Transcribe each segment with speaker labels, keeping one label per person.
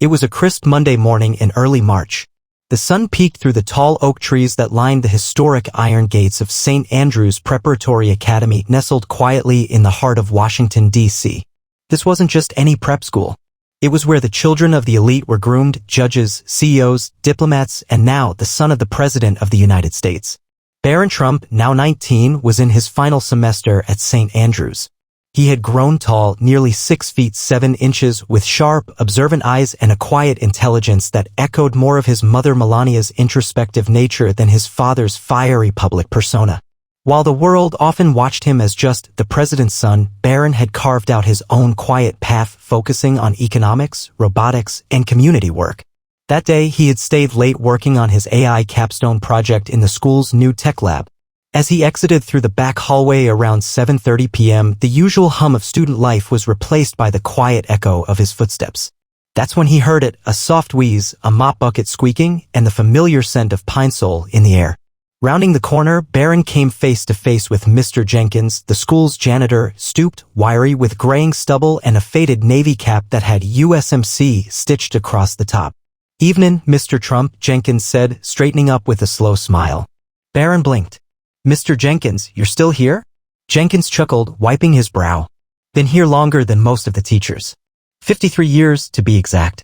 Speaker 1: It was a crisp Monday morning in early March. The sun peeked through the tall oak trees that lined the historic iron gates of St. Andrew's Preparatory Academy nestled quietly in the heart of Washington, D.C. This wasn't just any prep school. It was where the children of the elite were groomed, judges, CEOs, diplomats, and now the son of the President of the United States. Barron Trump, now 19, was in his final semester at St. Andrew's. He had grown tall, nearly 6 feet 7 inches, with sharp, observant eyes and a quiet intelligence that echoed more of his mother Melania's introspective nature than his father's fiery public persona. While the world often watched him as just the president's son, Barron had carved out his own quiet path, focusing on economics, robotics, and community work. That day, he had stayed late working on his AI capstone project in the school's new tech lab. As he exited through the back hallway around 7:30 p.m., the usual hum of student life was replaced by the quiet echo of his footsteps. That's when he heard it, a soft wheeze, a mop bucket squeaking, and the familiar scent of pine sol in the air. Rounding the corner, Barron came face to face with Mr. Jenkins, the school's janitor, stooped, wiry, with graying stubble and a faded navy cap that had USMC stitched across the top. "Evenin', Mr. Trump," Jenkins said, straightening up with a slow smile. Barron blinked. "Mr. Jenkins, you're still here?" Jenkins chuckled, wiping his brow. "Been here longer than most of the teachers. 53 years, to be exact.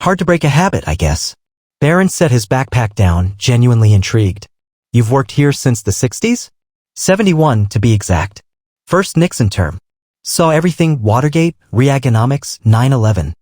Speaker 1: Hard to break a habit, I guess." Barron set his backpack down, genuinely intrigued. "You've worked here since the 60s? 71, to be exact. First Nixon term. Saw everything: Watergate, Reaganomics, 9/11.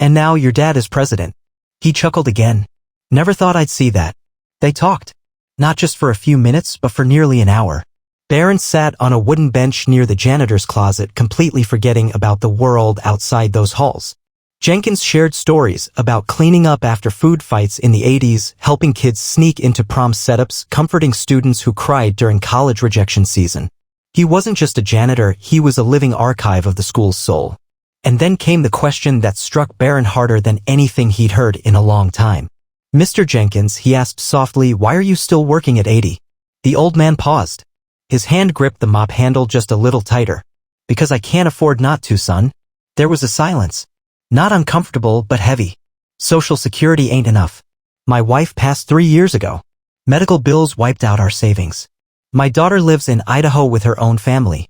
Speaker 1: And now your dad is president." He chuckled again. "Never thought I'd see that." They talked. Not just for a few minutes, but for nearly an hour. Barron sat on a wooden bench near the janitor's closet, completely forgetting about the world outside those halls. Jenkins shared stories about cleaning up after food fights in the 80s, helping kids sneak into prom setups, comforting students who cried during college rejection season. He wasn't just a janitor, he was a living archive of the school's soul. And then came the question that struck Barron harder than anything he'd heard in a long time. "Mr. Jenkins," he asked softly, "why are you still working at 80? The old man paused. His hand gripped the mop handle just a little tighter. "Because I can't afford not to, son." There was a silence. Not uncomfortable, but heavy. "Social Security ain't enough. My wife passed 3 years ago. Medical bills wiped out our savings. My daughter lives in Idaho with her own family.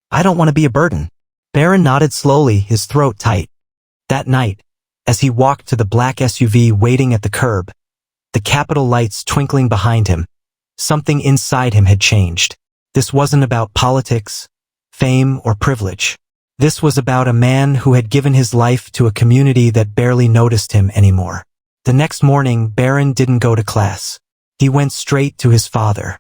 Speaker 1: I don't want to be a burden." Barron nodded slowly, his throat tight. That night, as he walked to the black SUV waiting at the curb, the Capitol lights twinkling behind him, something inside him had changed. This wasn't about politics, fame, or privilege. This was about a man who had given his life to a community that barely noticed him anymore. The next morning, Barron didn't go to class. He went straight to his father.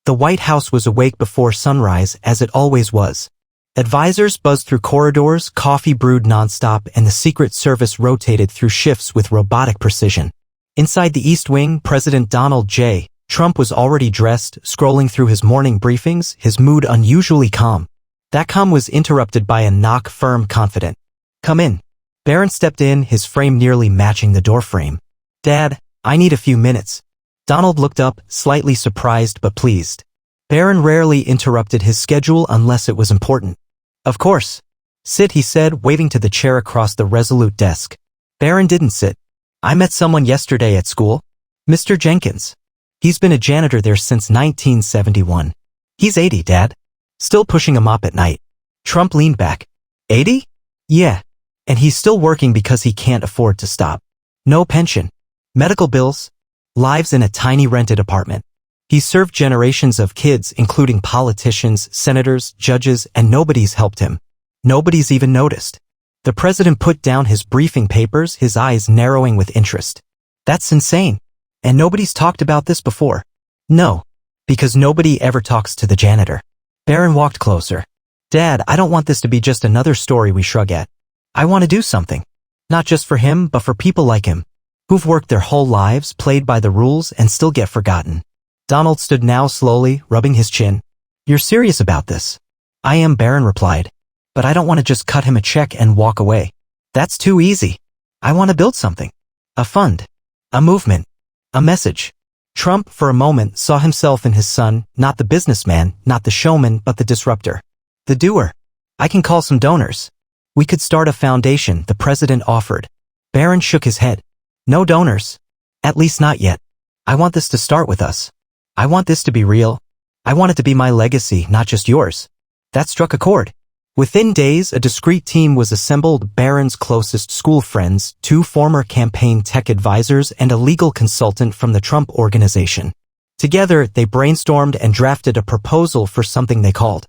Speaker 1: The White House was awake before sunrise, as it always was. Advisors buzzed through corridors, coffee brewed nonstop, and the Secret Service rotated through shifts with robotic precision. Inside the East Wing, President Donald J. Trump was already dressed, scrolling through his morning briefings, his mood unusually calm. That calm was interrupted by a knock, firm, confident. "Come in." Barron stepped in, his frame nearly matching the doorframe. "Dad, I need a few minutes." Donald looked up, slightly surprised but pleased. Barron rarely interrupted his schedule unless it was important. "Of course. Sit," he said, waving to the chair across the resolute desk. Barron didn't sit. "I met someone yesterday at school. Mr. Jenkins. He's been a janitor there since 1971. He's 80, Dad. Still pushing a mop at night." Trump leaned back. 80? "Yeah. And he's still working because he can't afford to stop. No pension. Medical bills. Lives in a tiny rented apartment. He's served generations of kids, including politicians, senators, judges, and nobody's helped him. Nobody's even noticed." The president put down his briefing papers, his eyes narrowing with interest. "That's insane. And nobody's talked about this before." "No. Because nobody ever talks to the janitor." Barron walked closer. "Dad, I don't want this to be just another story we shrug at. I want to do something. Not just for him, but for people like him, who've worked their whole lives, played by the rules, and still get forgotten." Donald stood now slowly, rubbing his chin. "You're serious about this?" "I am," Barron replied. "But I don't want to just cut him a check and walk away. That's too easy. I want to build something. A fund. A movement. A message." Trump, for a moment, saw himself in his son, not the businessman, not the showman, but the disruptor. The doer. "I can call some donors. We could start a foundation," the president offered. Barron shook his head. No donors. At least not yet. I want this to start with us. I want this to be real. I want it to be my legacy, not just yours. That struck a chord. Within days, a discreet team was assembled: Barron's closest school friends, 2 former campaign tech advisors, and a legal consultant from the Trump organization. Together, they brainstormed and drafted a proposal for something they called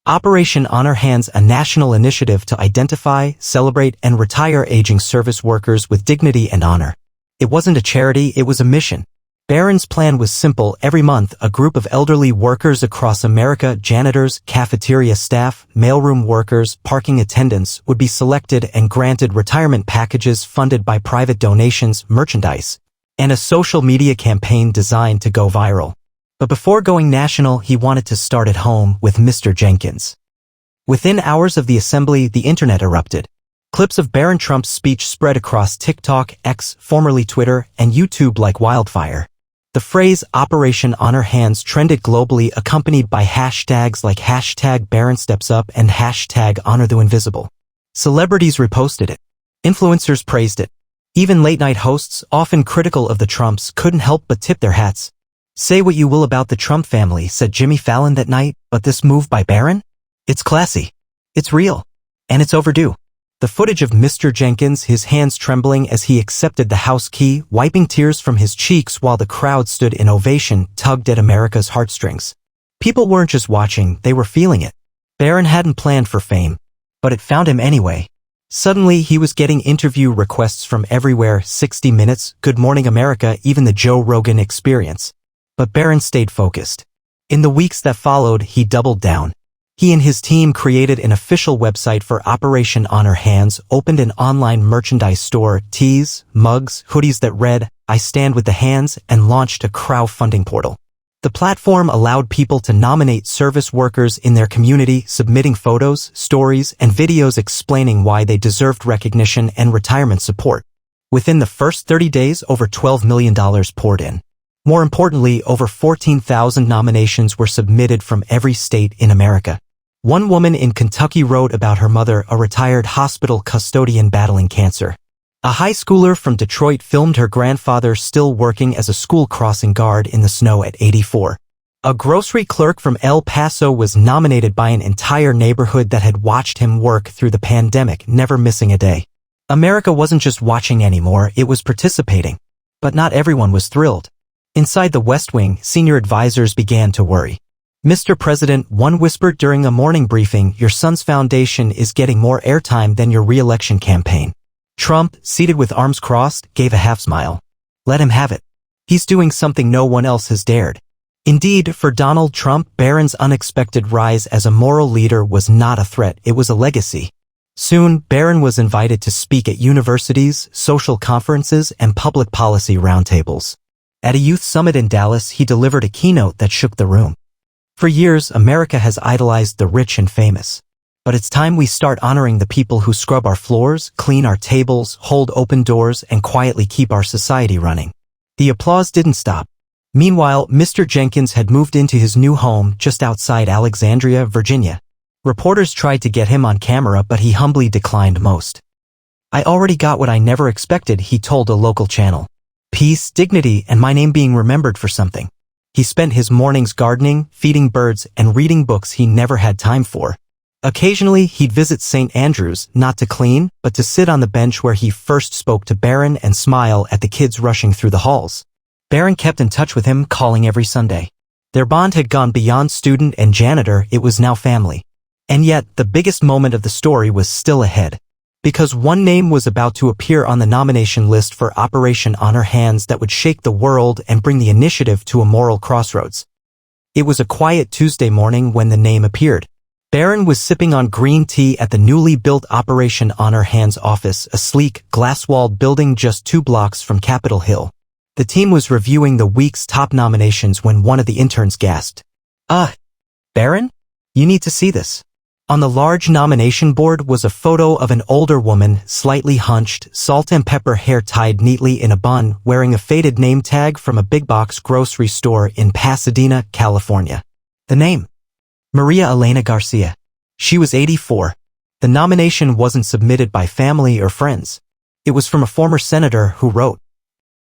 Speaker 1: Operation Honor Hands, a national initiative to identify, celebrate, and retire aging service workers with dignity and honor. It wasn't a charity, it was a mission. Barron's plan was simple. Every month, a group of elderly workers across America, janitors, cafeteria staff, mailroom workers, parking attendants, would be selected and granted retirement packages funded by private donations, merchandise, and a social media campaign designed to go viral. But before going national, he wanted to start at home with Mr. Jenkins. Within hours of the assembly, the internet erupted. Clips of Barron Trump's speech spread across TikTok, X, formerly Twitter, and YouTube like wildfire. The phrase Operation Honor Hands trended globally, accompanied by hashtags like #BarronStepsUp and #HonorTheInvisible. Celebrities reposted it. Influencers praised it. Even late-night hosts, often critical of the Trumps, couldn't help but tip their hats. Say what you will about the Trump family, said Jimmy Fallon that night, but this move by Barron? It's classy. It's real. And it's overdue. The footage of Mr. Jenkins, his hands trembling as he accepted the House key, wiping tears from his cheeks while the crowd stood in ovation, tugged at America's heartstrings. People weren't just watching, they were feeling it. Barron hadn't planned for fame, but it found him anyway. Suddenly, he was getting interview requests from everywhere: 60 Minutes, Good Morning America, even the Joe Rogan Experience. But Barron stayed focused. In the weeks that followed, he doubled down. He and his team created an official website for Operation Honor Hands, opened an online merchandise store, tees, mugs, hoodies that read, "I stand with the hands," and launched a crowdfunding portal. The platform allowed people to nominate service workers in their community, submitting photos, stories, and videos explaining why they deserved recognition and retirement support. Within the first 30 days, over $12 million poured in. More importantly, over 14,000 nominations were submitted from every state in America. One woman in Kentucky wrote about her mother, a retired hospital custodian battling cancer. A high schooler from Detroit filmed her grandfather still working as a school crossing guard in the snow at 84. A grocery clerk from El Paso was nominated by an entire neighborhood that had watched him work through the pandemic, never missing a day. America wasn't just watching anymore, it was participating. But not everyone was thrilled. Inside the West Wing, senior advisors began to worry. Mr. President, one whispered during a morning briefing, your son's foundation is getting more airtime than your re-election campaign. Trump, seated with arms crossed, gave a half-smile. Let him have it. He's doing something no one else has dared. Indeed, for Donald Trump, Barron's unexpected rise as a moral leader was not a threat, it was a legacy. Soon, Barron was invited to speak at universities, social conferences, and public policy roundtables. At a youth summit in Dallas, he delivered a keynote that shook the room. For years, America has idolized the rich and famous. But it's time we start honoring the people who scrub our floors, clean our tables, hold open doors, and quietly keep our society running. The applause didn't stop. Meanwhile, Mr. Jenkins had moved into his new home just outside Alexandria, Virginia. Reporters tried to get him on camera, but he humbly declined most. I already got what I never expected, he told a local channel. Peace, dignity, and my name being remembered for something. He spent his mornings gardening, feeding birds, and reading books he never had time for. Occasionally, he'd visit St. Andrews, not to clean, but to sit on the bench where he first spoke to Barron and smile at the kids rushing through the halls. Barron kept in touch with him, calling every Sunday. Their bond had gone beyond student and janitor, it was now family. And yet, the biggest moment of the story was still ahead. Because one name was about to appear on the nomination list for Operation Honor Hands that would shake the world and bring the initiative to a moral crossroads. It was a quiet Tuesday morning when the name appeared. Barron was sipping on green tea at the newly built Operation Honor Hands office, a sleek, glass-walled building just 2 blocks from Capitol Hill. The team was reviewing the week's top nominations when one of the interns gasped. Barron? You need to see this. On the large nomination board was a photo of an older woman, slightly hunched, salt and pepper hair tied neatly in a bun, wearing a faded name tag from a big-box grocery store in Pasadena, California. The name? Maria Elena Garcia. She was 84. The nomination wasn't submitted by family or friends. It was from a former senator who wrote,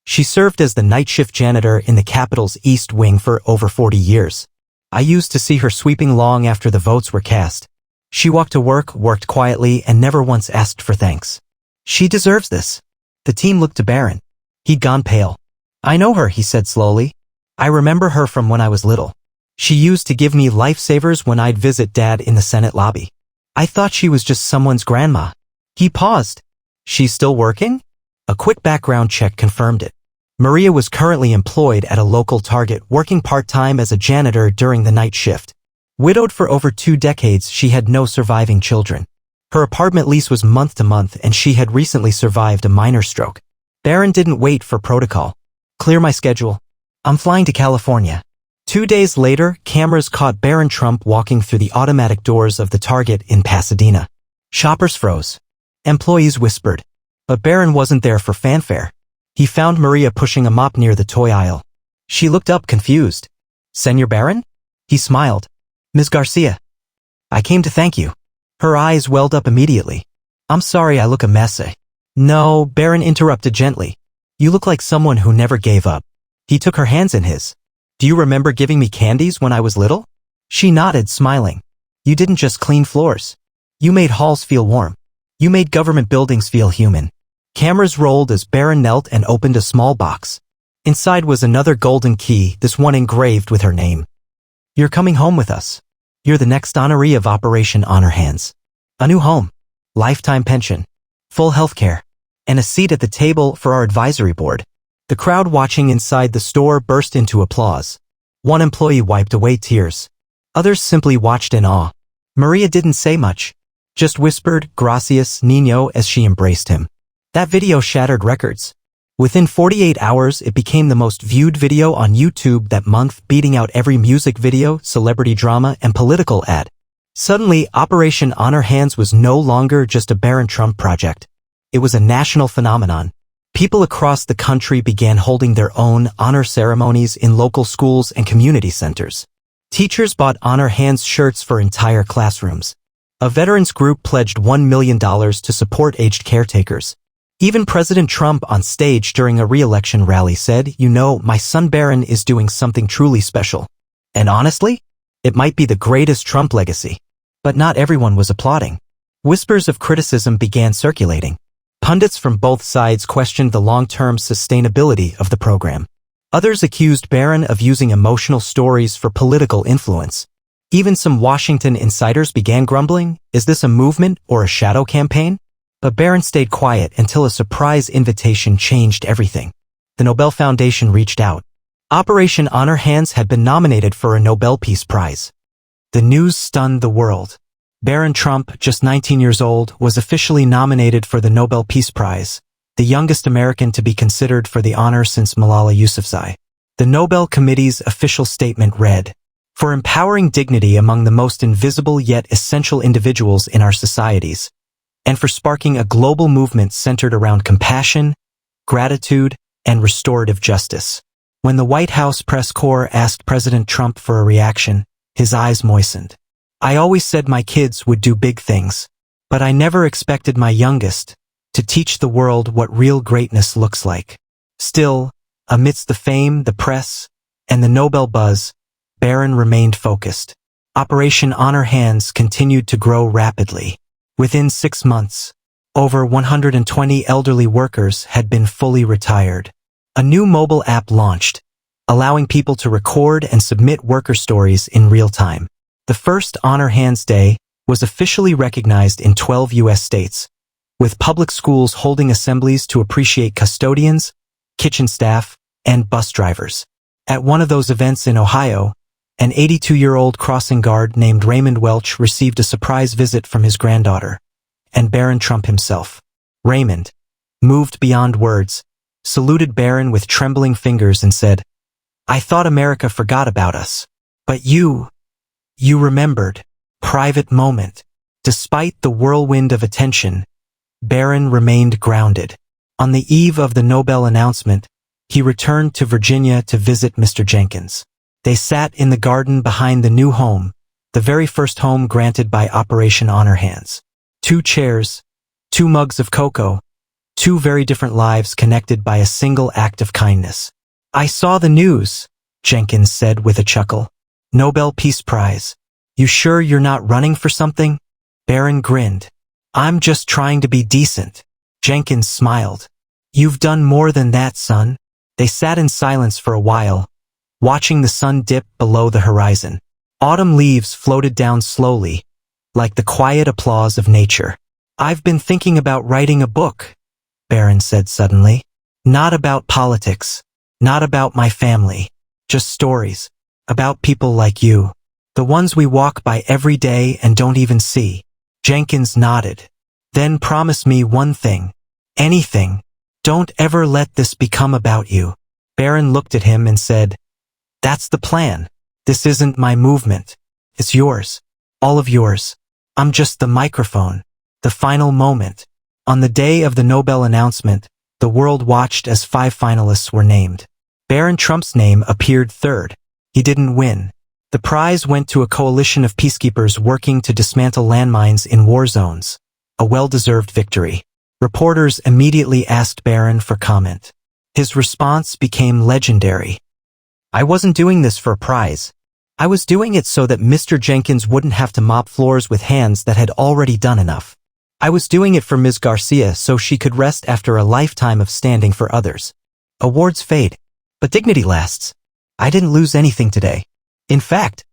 Speaker 1: "She served as the night shift janitor in the Capitol's East Wing for over 40 years. I used to see her sweeping long after the votes were cast. She walked to work, worked quietly, and never once asked for thanks. She deserves this." The team looked to Barron. He'd gone pale. "I know her," he said slowly. "I remember her from when I was little. She used to give me lifesavers when I'd visit Dad in the Senate lobby. I thought she was just someone's grandma." He paused. "She's still working?" A quick background check confirmed it. Maria was currently employed at a local Target, working part-time as a janitor during the night shift. Widowed for over 2 decades, she had no surviving children. Her apartment lease was month to month, and she had recently survived a minor stroke. Barron didn't wait for protocol. "Clear my schedule. I'm flying to California." 2 days later, cameras caught Barron Trump walking through the automatic doors of the Target in Pasadena. Shoppers froze. Employees whispered. But Barron wasn't there for fanfare. He found Maria pushing a mop near the toy aisle. She looked up confused. "Senor Barron?" He smiled. "Ms. Garcia. I came to thank you." Her eyes welled up immediately. "I'm sorry I look a mess." "No," Barron interrupted gently. "You look like someone who never gave up." He took her hands in his. "Do you remember giving me candies when I was little?" She nodded, smiling. "You didn't just clean floors. You made halls feel warm. You made government buildings feel human." Cameras rolled as Barron knelt and opened a small box. Inside was another golden key, this one engraved with her name. "You're coming home with us. You're the next honoree of Operation Honor Hands. A new home, lifetime pension, full health care, and a seat at the table for our advisory board." The crowd watching inside the store burst into applause. One employee wiped away tears. Others simply watched in awe. Maria didn't say much, just whispered, "Gracias, niño," as she embraced him. That video shattered records. Within 48 hours, it became the most viewed video on YouTube that month, beating out every music video, celebrity drama, and political ad. Suddenly, Operation Honor Hands was no longer just a Barron Trump project. It was a national phenomenon. People across the country began holding their own honor ceremonies in local schools and community centers. Teachers bought Honor Hands shirts for entire classrooms. A veterans group pledged $1 million to support aged caretakers. Even President Trump on stage during a re-election rally said, "You know, my son Barron is doing something truly special." And honestly, it might be the greatest Trump legacy. But not everyone was applauding. Whispers of criticism began circulating. Pundits from both sides questioned the long-term sustainability of the program. Others accused Barron of using emotional stories for political influence. Even some Washington insiders began grumbling, "Is this a movement or a shadow campaign?" But Barron stayed quiet until a surprise invitation changed everything. The Nobel Foundation reached out. Operation Honor Hands had been nominated for a Nobel Peace Prize. The news stunned the world. Barron Trump, just 19 years old, was officially nominated for the Nobel Peace Prize, the youngest American to be considered for the honor since Malala Yousafzai. The Nobel Committee's official statement read, "For empowering dignity among the most invisible yet essential individuals in our societies, and for sparking a global movement centered around compassion, gratitude, and restorative justice." When the White House press corps asked President Trump for a reaction, his eyes moistened. "I always said my kids would do big things, but I never expected my youngest to teach the world what real greatness looks like." Still, amidst the fame, the press, and the Nobel buzz, Barron remained focused. Operation Honor Hands continued to grow rapidly. Within 6 months, over 120 elderly workers had been fully retired. A new mobile app launched, allowing people to record and submit worker stories in real time. The first Honor Hands Day was officially recognized in 12 U.S. states, with public schools holding assemblies to appreciate custodians, kitchen staff, and bus drivers. At one of those events in Ohio, an 82-year-old crossing guard named Raymond Welch received a surprise visit from his granddaughter, and Barron Trump himself. Raymond, moved beyond words, saluted Barron with trembling fingers and said, "I thought America forgot about us. But you remembered." Private moment. Despite the whirlwind of attention, Barron remained grounded. On the eve of the Nobel announcement, he returned to Virginia to visit Mr. Jenkins. They sat in the garden behind the new home, the very first home granted by Operation Honor Hands. 2 chairs, 2 mugs of cocoa, Two very different lives connected by a single act of kindness. I saw the news, Jenkins said with a chuckle. Nobel Peace Prize. You sure you're not running for something? Barron grinned. I'm just trying to be decent. Jenkins smiled. You've done more than that, son. They sat in silence for a while, watching the sun dip below the horizon. Autumn leaves floated down slowly, like the quiet applause of nature. I've been thinking about writing a book, Barron said suddenly. Not about politics, not about my family, just stories, about people like you, the ones we walk by every day and don't even see. Jenkins nodded. Then promise me one thing. Anything. Don't ever let this become about you. Barron looked at him and said, That's the plan. This isn't my movement. It's yours. All of yours. I'm just the microphone. The final moment. On the day of the Nobel announcement, the world watched as 5 finalists were named. Barron Trump's name appeared third. He didn't win. The prize went to a coalition of peacekeepers working to dismantle landmines in war zones. A well-deserved victory. Reporters immediately asked Barron for comment. His response became legendary. I wasn't doing this for a prize. I was doing it so that Mr. Jenkins wouldn't have to mop floors with hands that had already done enough. I was doing it for Ms. Garcia so she could rest after a lifetime of standing for others. Awards fade, but dignity lasts. I didn't lose anything today. In fact,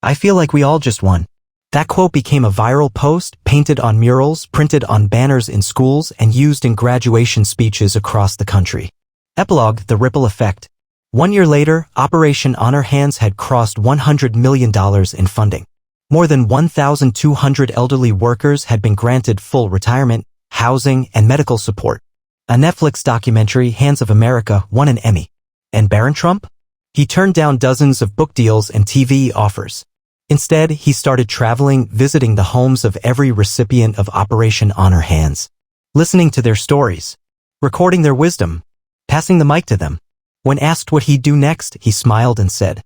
Speaker 1: I feel like we all just won. That quote became a viral post, painted on murals, printed on banners in schools, and used in graduation speeches across the country. Epilogue: The Ripple Effect. 1 year later, Operation Honor Hands had crossed $100 million in funding. More than 1,200 elderly workers had been granted full retirement, housing, and medical support. A Netflix documentary, Hands of America, won an Emmy. And Barron Trump? He turned down dozens of book deals and TV offers. Instead, he started traveling, visiting the homes of every recipient of Operation Honor Hands, listening to their stories, recording their wisdom, passing the mic to them. When asked what he'd do next, he smiled and said,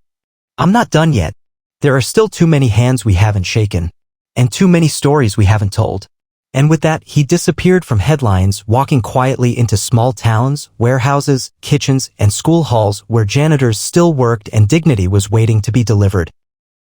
Speaker 1: I'm not done yet. There are still too many hands we haven't shaken, and too many stories we haven't told. And with that, he disappeared from headlines, walking quietly into small towns, warehouses, kitchens, and school halls where janitors still worked and dignity was waiting to be delivered.